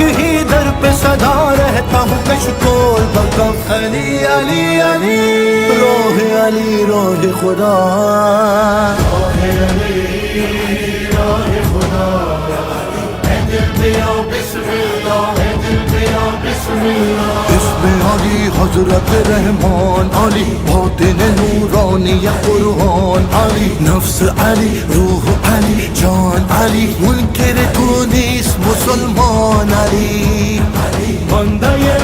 एक ही दर पे सदा रहता हूँ कशकोल बकफ अली अली अली रोहे अली रोहे खुदा रोहे अली रोहे खुदा है दिल पे आओ बिस्मिल्लाह है दिल पे आओ बिस्मिल्लाह इसमें अली हजरत रहमान अली बातिन नूरानी या कुरान अली नफ्स अली रूह अली जान अली मुनकर कुनीस मुसलमान अली बंदा ये